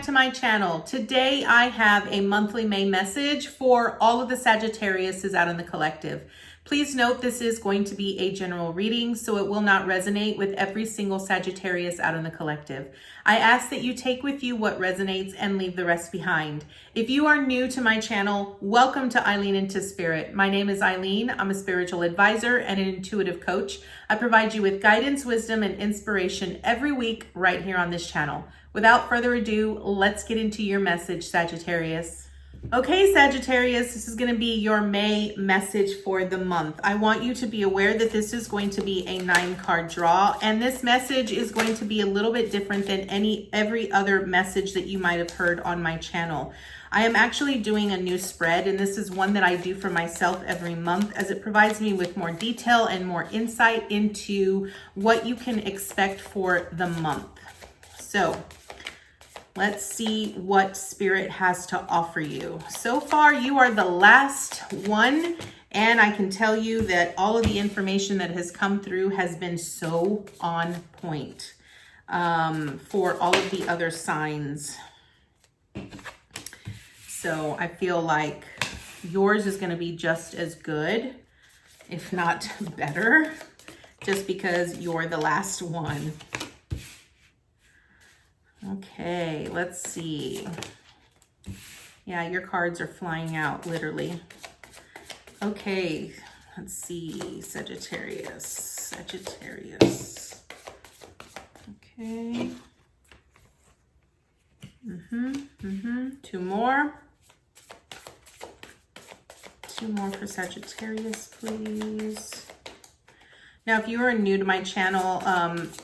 to my channel. Today I have a monthly May message for all of the Sagittariuses out in the collective. Please note this is going to be a general reading, so it will not resonate with every single Sagittarius out in the collective. I ask that you take with you what resonates and leave the rest behind. If you are new to my channel, welcome to Eileen Into Spirit. My name is Eileen. I'm a spiritual advisor and an intuitive coach. I provide you with guidance, wisdom, and inspiration every week right here on this channel. Without further ado, let's get into your message, Sagittarius. Okay, Sagittarius, this is going to be your May message for the month. I want you to be aware that this is going to be a 9-card draw, and this message is going to be a little bit different than every other message that you might have heard on my channel. I am actually doing a new spread, and this is one that I do for myself every month, as it provides me with more detail and more insight into what you can expect for the month. So let's see what Spirit has to offer you. So far, you are the last one, and I can tell you that all of the information that has come through has been so on point for all of the other signs. So I feel like yours is going to be just as good, if not better, just because you're the last one. Okay, let's see. Yeah, your cards are flying out, literally. Okay, let's see. Sagittarius. Okay. Two more. Two more for Sagittarius, please. Now, if you are new to my channel,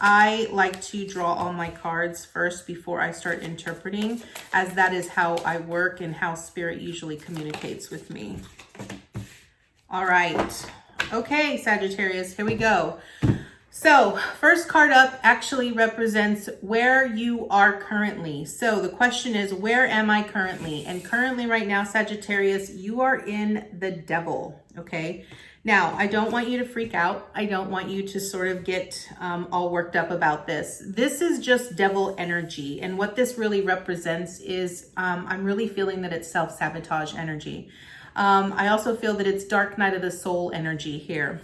I like to draw all my cards first before I start interpreting, as that is how I work and how Spirit usually communicates with me. All right. Okay, Sagittarius, here we go. So, first card up actually represents where you are currently. So, the question is, where am I currently? And currently right now, Sagittarius, you are in the Devil, okay? Now, I don't want you to freak out. I don't want you to sort of get all worked up about this. This is just devil energy. And what this really represents is, I'm really feeling that it's self-sabotage energy. I also feel that it's dark night of the soul energy here.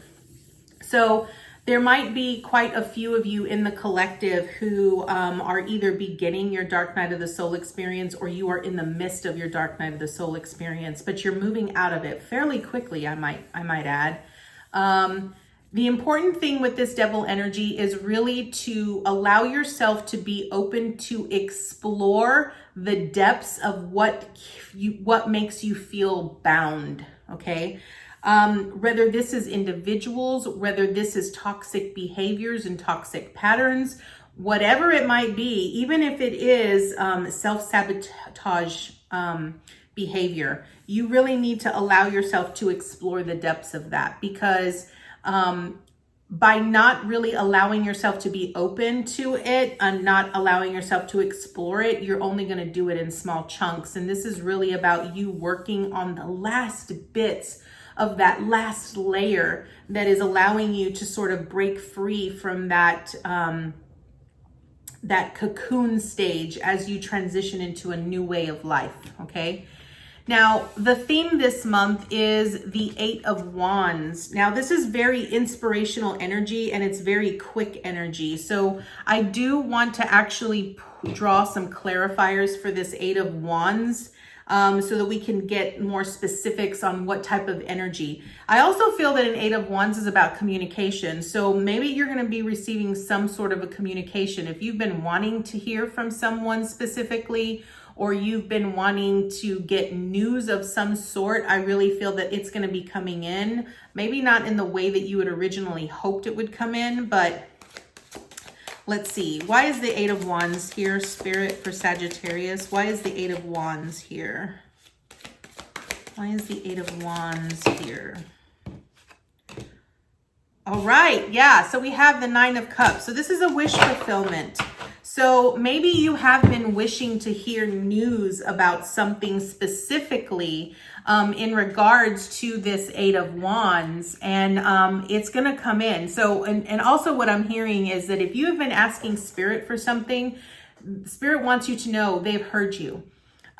So there might be quite a few of you in the collective who are either beginning your dark night of the soul experience, or you are in the midst of your dark night of the soul experience, but you're moving out of it fairly quickly, I might add. The important thing with this devil energy is really to allow yourself to be open to explore the depths of what makes you feel bound, okay? Whether this is individuals, whether this is toxic behaviors and toxic patterns, whatever it might be, even if it is self-sabotage behavior, you really need to allow yourself to explore the depths of that, because by not really allowing yourself to be open to it and not allowing yourself to explore it, you're only going to do it in small chunks. And this is really about you working on the last bits of that last layer that is allowing you to sort of break free from that that cocoon stage as you transition into a new way of life, okay? Now, the theme this month is the 8 of Wands. Now, this is very inspirational energy, and it's very quick energy. So I do want to actually draw some clarifiers for this 8 of Wands, so that we can get more specifics on what type of energy. I also feel that an 8 of Wands is about communication. So maybe you're going to be receiving some sort of a communication. If you've been wanting to hear from someone specifically, or you've been wanting to get news of some sort, I really feel that it's going to be coming in. Maybe not in the way that you had originally hoped it would come in, but let's see. Why is the 8 of Wands here, Spirit, for Sagittarius? Why is the 8 of Wands here? Why is the 8 of Wands here? All right. Yeah. So we have the 9 of Cups. So this is a wish fulfillment. So maybe you have been wishing to hear news about something specifically in regards to this 8 of Wands, and it's going to come in. So, and also what I'm hearing is that if you have been asking Spirit for something, Spirit wants you to know they've heard you.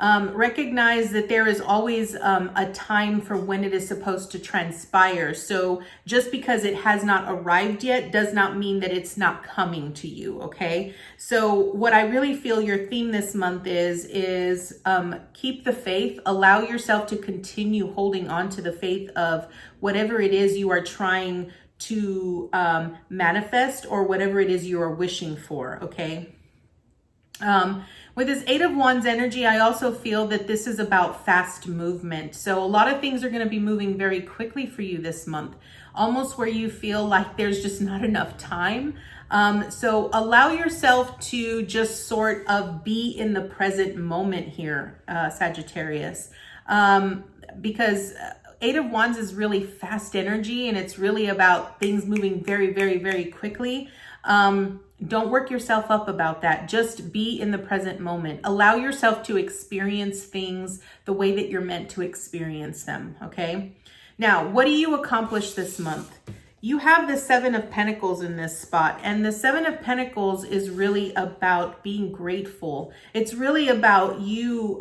Recognize that there is always a time for when it is supposed to transpire. So just because it has not arrived yet does not mean that it's not coming to you, okay? So what I really feel your theme this month is keep the faith. Allow yourself to continue holding on to the faith of whatever it is you are trying to manifest, or whatever it is you are wishing for, okay? With this Eight of Wands energy, I also feel that this is about fast movement. So a lot of things are going to be moving very quickly for you this month, almost where you feel like there's just not enough time. So allow yourself to just sort of be in the present moment here, Sagittarius, because Eight of Wands is really fast energy, and it's really about things moving very, very, very quickly. Don't work yourself up about that. Just be in the present moment. Allow yourself to experience things the way that you're meant to experience them, okay? Now, what do you accomplish this month? You have the Seven of Pentacles in this spot, and the Seven of Pentacles is really about being grateful. It's really about you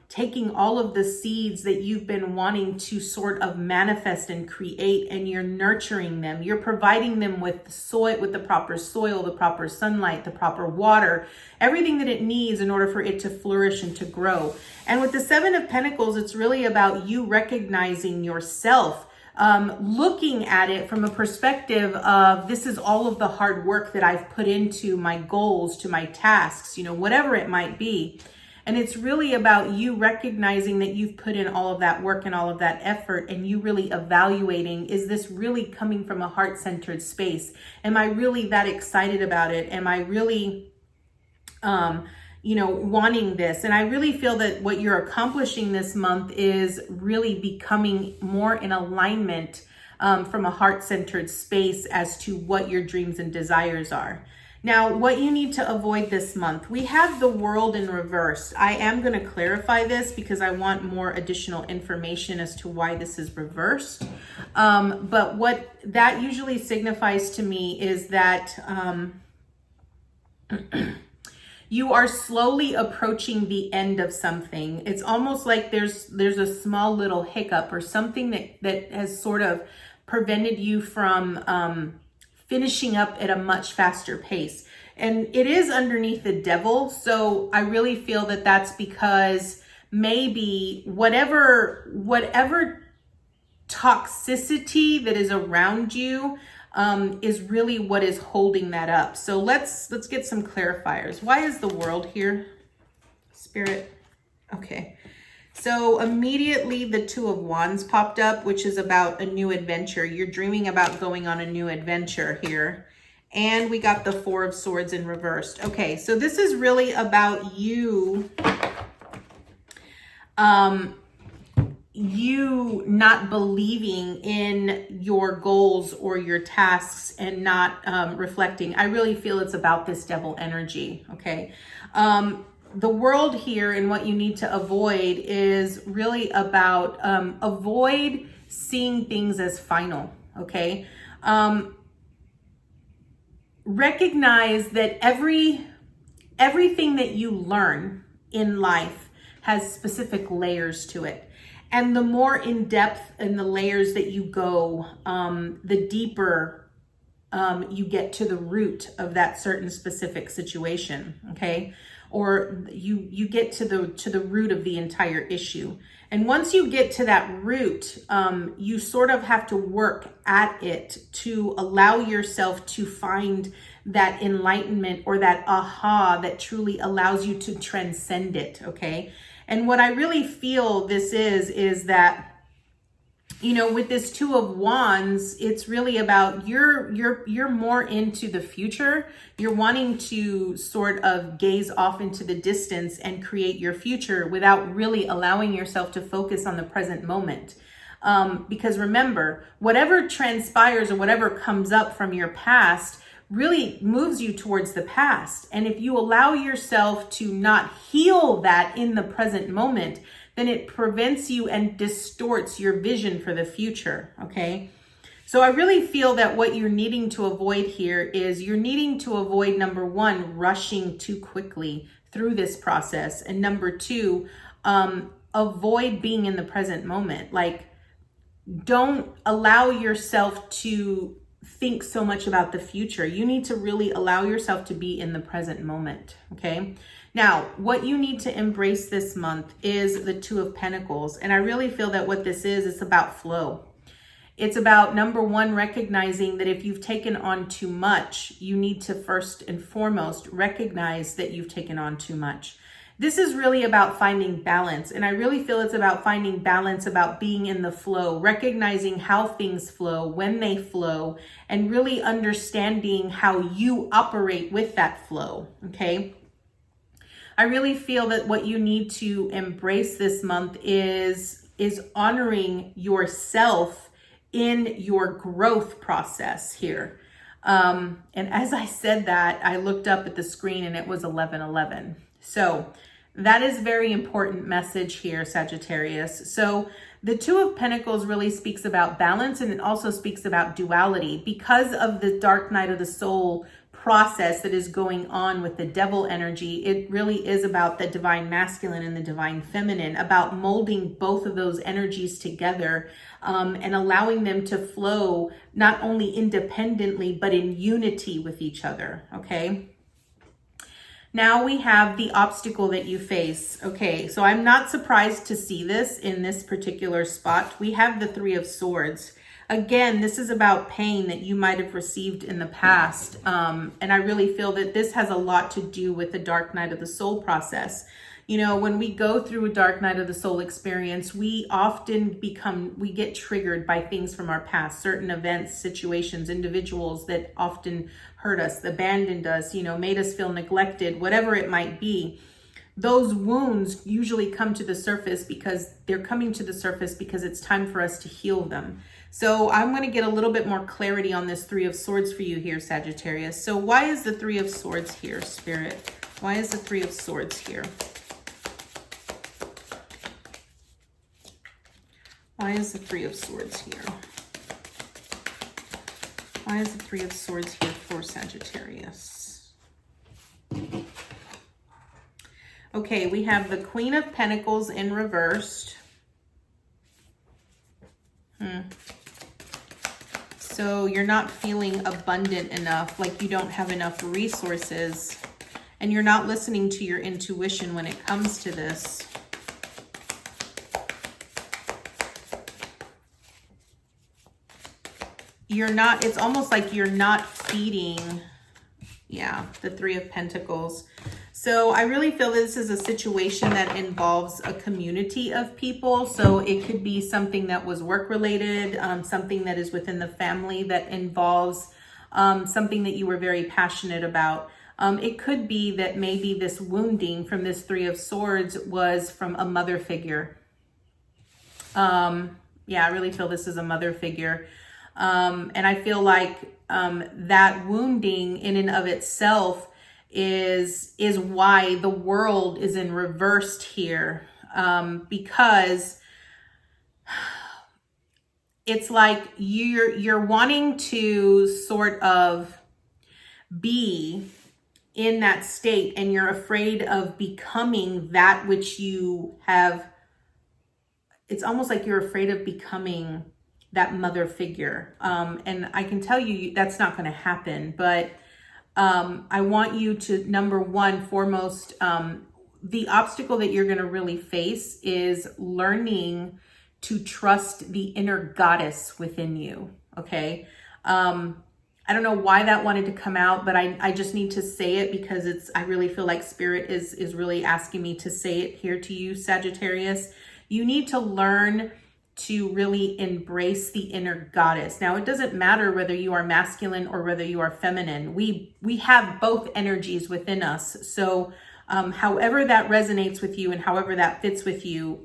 taking all of the seeds that you've been wanting to sort of manifest and create, and you're nurturing them. You're providing them with the soil, with the proper soil, the proper sunlight, the proper water, everything that it needs in order for it to flourish and to grow. And with the Seven of Pentacles, it's really about you recognizing yourself, looking at it from a perspective of, this is all of the hard work that I've put into my goals, to my tasks, you know, whatever it might be. And it's really about you recognizing that you've put in all of that work and all of that effort, and you really evaluating, is this really coming from a heart-centered space? Am I really that excited about it? Am I really, you know, wanting this? And I really feel that what you're accomplishing this month is really becoming more in alignment from a heart-centered space as to what your dreams and desires are. Now, what you need to avoid this month, we have the World in reverse. I am going to clarify this because I want more additional information as to why this is reversed. But what that usually signifies to me is that you are slowly approaching the end of something. It's almost like there's a small little hiccup or something that has sort of prevented you from finishing up at a much faster pace. And it is underneath the Devil. So I really feel that that's because maybe whatever toxicity that is around you is really what is holding that up. So let's get some clarifiers. Why is the World here, Spirit? Okay. So immediately the Two of Wands popped up, which is about a new adventure. You're dreaming about going on a new adventure here. And we got the Four of Swords in reversed. Okay, so this is really about you, you not believing in your goals or your tasks and not reflecting. I really feel it's about this Devil energy, okay? The World here, and what you need to avoid is really about avoid seeing things as final, okay? Recognize that everything that you learn in life has specific layers to it. And the more in depth in the layers that you go, the deeper you get to the root of that certain specific situation, okay? Or you get to the root of the entire issue. And once you get to that root, you sort of have to work at it to allow yourself to find that enlightenment or that aha that truly allows you to transcend it, okay? And what I really feel this is that, you know, with this Two of Wands, it's really about you're more into the future. You're wanting to sort of gaze off into the distance and create your future without really allowing yourself to focus on the present moment. Because remember, whatever transpires or whatever comes up from your past really moves you towards the past. And if you allow yourself to not heal that in the present moment, then it prevents you and distorts your vision for the future, okay? So I really feel that what you're needing to avoid here is you're needing to avoid, number one, rushing too quickly through this process. And number two, avoid being in the present moment. Like, don't allow yourself to think so much about the future. You need to really allow yourself to be in the present moment, okay? Now, what you need to embrace this month is the Two of Pentacles. And I really feel that what this is, it's about flow. It's about, number one, recognizing that if you've taken on too much, you need to first and foremost recognize that you've taken on too much. This is really about finding balance. And I really feel it's about finding balance, about being in the flow, recognizing how things flow, when they flow, and really understanding how you operate with that flow, okay? I really feel that what you need to embrace this month is honoring yourself in your growth process here. And as I said that, I looked up at the screen and it was 11:11. So that is very important message here, Sagittarius. So the Two of Pentacles really speaks about balance, and it also speaks about duality because of the dark night of the soul process that is going on with the devil energy. It really is about the divine masculine and the divine feminine, about molding both of those energies together, and allowing them to flow not only independently, but in unity with each other, okay? Now we have the obstacle that you face. Okay, so I'm not surprised to see this in this particular spot. We have the Three of Swords. Again, this is about pain that you might have received in the past. And I really feel that this has a lot to do with the dark night of the soul process. You know, when we go through a dark night of the soul experience, we often we get triggered by things from our past, certain events, situations, individuals that often hurt us, abandoned us, you know, made us feel neglected, whatever it might be. Those wounds usually come to the surface because they're coming to the surface because it's time for us to heal them. So I'm going to get a little bit more clarity on this Three of Swords for you here, Sagittarius. So why is the Three of Swords here, Spirit? Why is the Three of Swords here? Why is the Three of Swords here? Why is the Three of Swords here for Sagittarius? Okay, we have the Queen of Pentacles in reversed. So you're not feeling abundant enough, like you don't have enough resources, and you're not listening to your intuition when it comes to this. It's almost like you're not feeding, the Three of Pentacles. So I really feel this is a situation that involves a community of people. So it could be something that was work related, something that is within the family that involves something that you were very passionate about. It could be that maybe this wounding from this Three of Swords was from a mother figure. I really feel this is a mother figure. And I feel like that wounding in and of itself is why the world is in reversed here, because it's like you're wanting to sort of be in that state, and you're afraid of becoming that which you have. It's almost like you're afraid of becoming that mother figure. And I can tell you that's not going to happen, but I want you to, number one, foremost, the obstacle that you're going to really face is learning to trust the inner goddess within you. Okay. I don't know why that wanted to come out, but I just need to say it because I really feel like Spirit is really asking me to say it here to you, Sagittarius. You need to learn to really embrace the inner goddess. Now, it doesn't matter whether you are masculine or whether you are feminine. We have both energies within us. So however that resonates with you and however that fits with you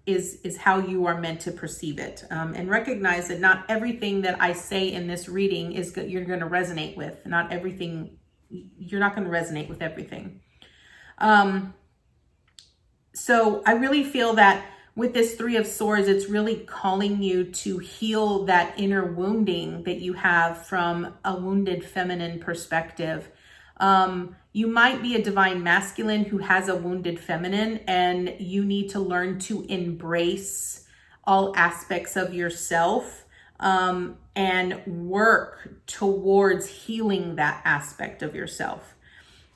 is how you are meant to perceive it. And recognize that not everything that I say in this reading you're going to resonate with. Not everything, you're not going to resonate with everything. So I really feel that with this Three of Swords, it's really calling you to heal that inner wounding that you have from a wounded feminine perspective. You might be a divine masculine who has a wounded feminine, and you need to learn to embrace all aspects of yourself and work towards healing that aspect of yourself.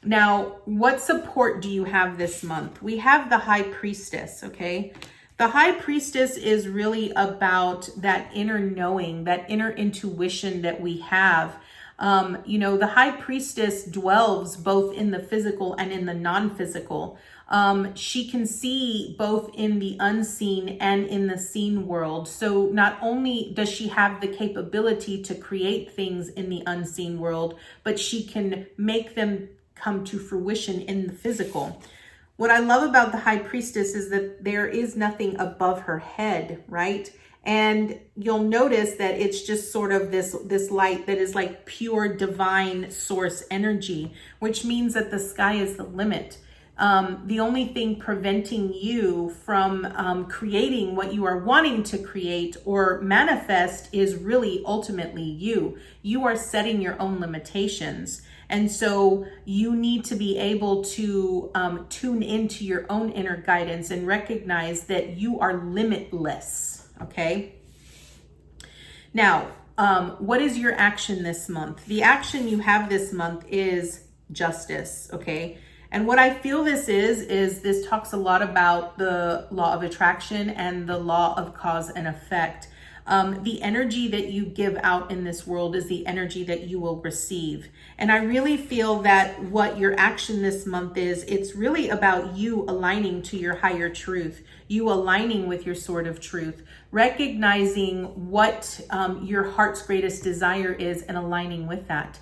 Now, what support do you have this month? We have the High Priestess, okay? The High Priestess is really about that inner knowing, that inner intuition that we have. You know, the High Priestess dwells both in the physical and in the non-physical. She can see both in the unseen and in the seen world. So not only does she have the capability to create things in the unseen world, but she can make them come to fruition in the physical. What I love about the High Priestess is that there is nothing above her head, right? And you'll notice that it's just sort of this light that is like pure divine source energy, which means that the sky is the limit. The only thing preventing you from creating what you are wanting to create or manifest is really ultimately you. You are setting your own limitations. And so you need to be able to tune into your own inner guidance and recognize that you are limitless, okay? Now, what is your action this month? The action you have this month is justice, okay? And what I feel this is this talks a lot about the law of attraction and the law of cause and effect. The energy that you give out in this world is the energy that you will receive. And I really feel that what your action this month is, it's really about you aligning to your higher truth, you aligning with your sword of truth, recognizing what your heart's greatest desire is and aligning with that.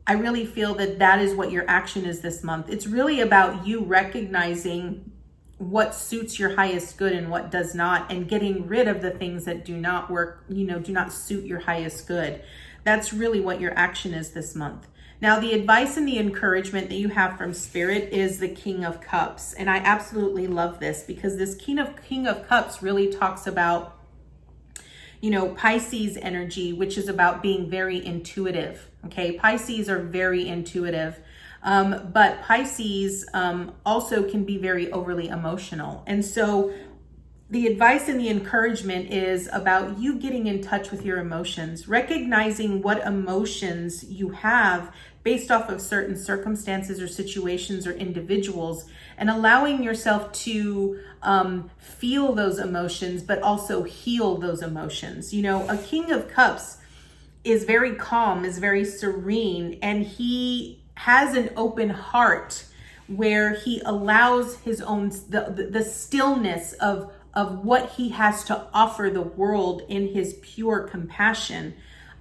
I really feel that that is what your action is this month. It's really about you recognizing what suits your highest good and what does not, and getting rid of the things that do not work, do not suit your highest good. That's really what your action is this month. Now, the advice and the encouragement that you have from Spirit is the King of Cups. And I absolutely love this because this King of Cups really talks about, Pisces energy, which is about being very intuitive. Okay, Pisces are very intuitive. But Pisces also can be very overly emotional. And so the advice and the encouragement is about you getting in touch with your emotions, recognizing what emotions you have based off of certain circumstances or situations or individuals, and allowing yourself to feel those emotions, but also heal those emotions. A King of Cups is very calm, is very serene, and he has an open heart where he allows his own, the stillness of what he has to offer the world in his pure compassion.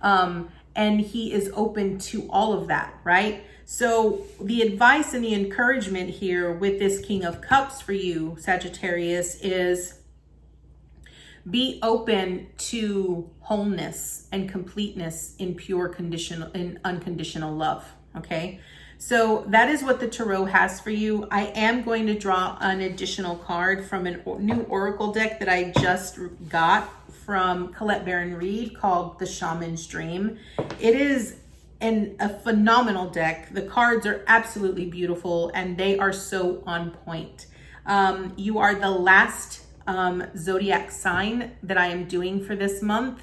And he is open to all of that, right? So the advice and the encouragement here with this King of Cups for you, Sagittarius, is be open to wholeness and completeness in pure unconditional love. Okay, so that is what the Tarot has for you. I am going to draw an additional card from a new Oracle deck that I just got from Colette Baron Reed called The Shaman's Dream. It is a phenomenal deck. The cards are absolutely beautiful and they are so on point. You are the last Zodiac sign that I am doing for this month.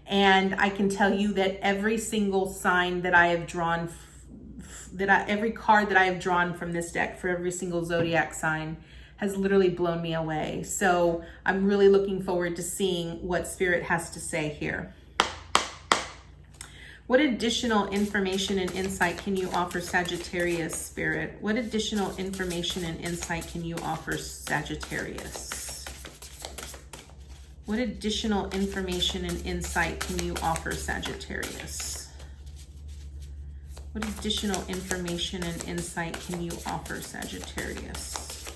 And I can tell you that every single sign that I have drawn every card that I have drawn from this deck for every single Zodiac sign has literally blown me away. So I'm really looking forward to seeing what Spirit has to say here. What additional information and insight can you offer Sagittarius, Spirit? What additional information and insight can you offer Sagittarius? What additional information and insight can you offer Sagittarius? What additional information and insight can you offer Sagittarius?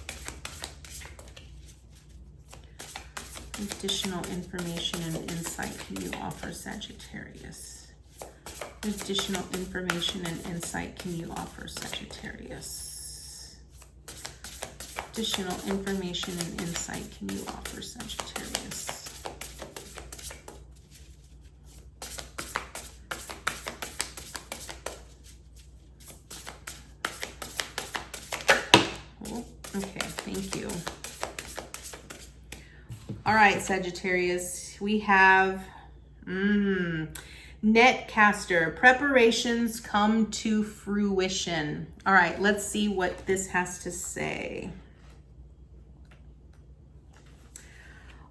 What additional information and insight can you offer Sagittarius? What additional information and insight can you offer Sagittarius? additional information and insight can you offer, Sagittarius? Oh, okay, thank you. All right, Sagittarius, we have Netcaster, preparations come to fruition. All right, let's see what this has to say.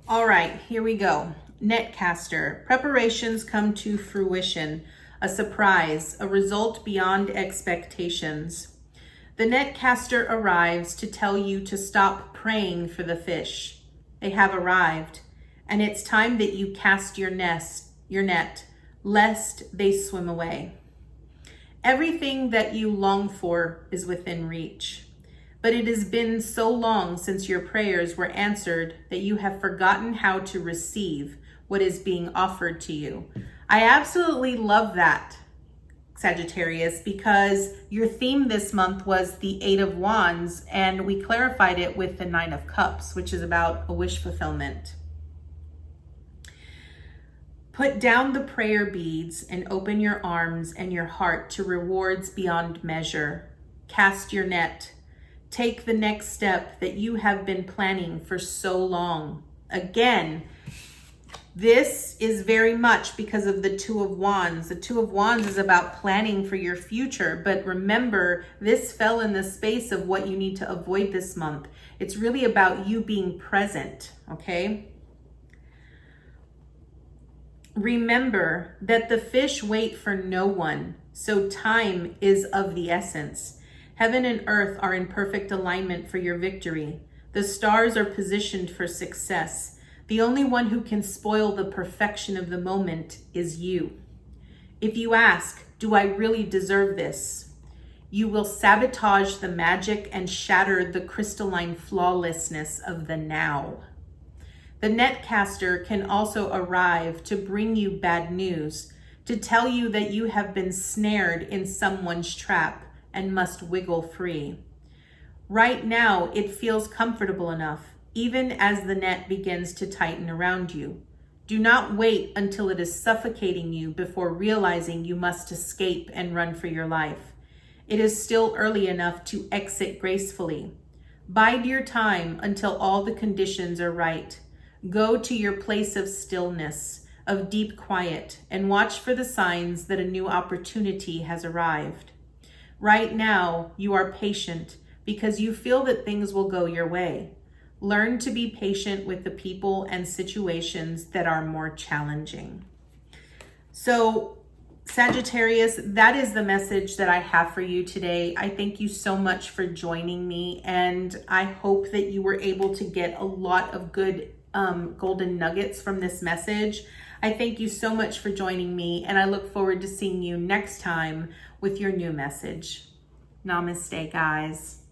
All right, here we go. Netcaster, preparations come to fruition. A surprise, a result beyond expectations. The netcaster arrives to tell you to stop praying for the fish. They have arrived, and it's time that you cast your net, lest they swim away. Everything that you long for is within reach, but it has been so long since your prayers were answered that you have forgotten how to receive what is being offered to you. I absolutely love that, Sagittarius, because your theme this month was the 8 of Wands, and we clarified it with the 9 of Cups, which is about a wish fulfillment. Put down the prayer beads and open your arms and your heart to rewards beyond measure. Cast your net. Take the next step that you have been planning for so long. Again, this is very much because of the 2 of Wands. The 2 of Wands is about planning for your future, but remember, this fell in the space of what you need to avoid this month. It's really about you being present, okay? Remember that the fish wait for no one, so time is of the essence. Heaven and earth are in perfect alignment for your victory. The stars are positioned for success. The only one who can spoil the perfection of the moment is you. If you ask, do I really deserve this? You will sabotage the magic and shatter the crystalline flawlessness of the now. The netcaster can also arrive to bring you bad news, to tell you that you have been snared in someone's trap and must wiggle free. Right now, it feels comfortable enough, even as the net begins to tighten around you. Do not wait until it is suffocating you before realizing you must escape and run for your life. It is still early enough to exit gracefully. Bide your time until all the conditions are right. Go to your place of stillness, of deep quiet, and watch for the signs that a new opportunity has arrived. Right now, you are patient because you feel that things will go your way. Learn to be patient with the people and situations that are more challenging. So, Sagittarius, that is the message that I have for you today. I thank you so much for joining me, and I hope that you were able to get a lot of good golden nuggets from this message. I thank you so much for joining me, and I look forward to seeing you next time with your new message. Namaste, guys.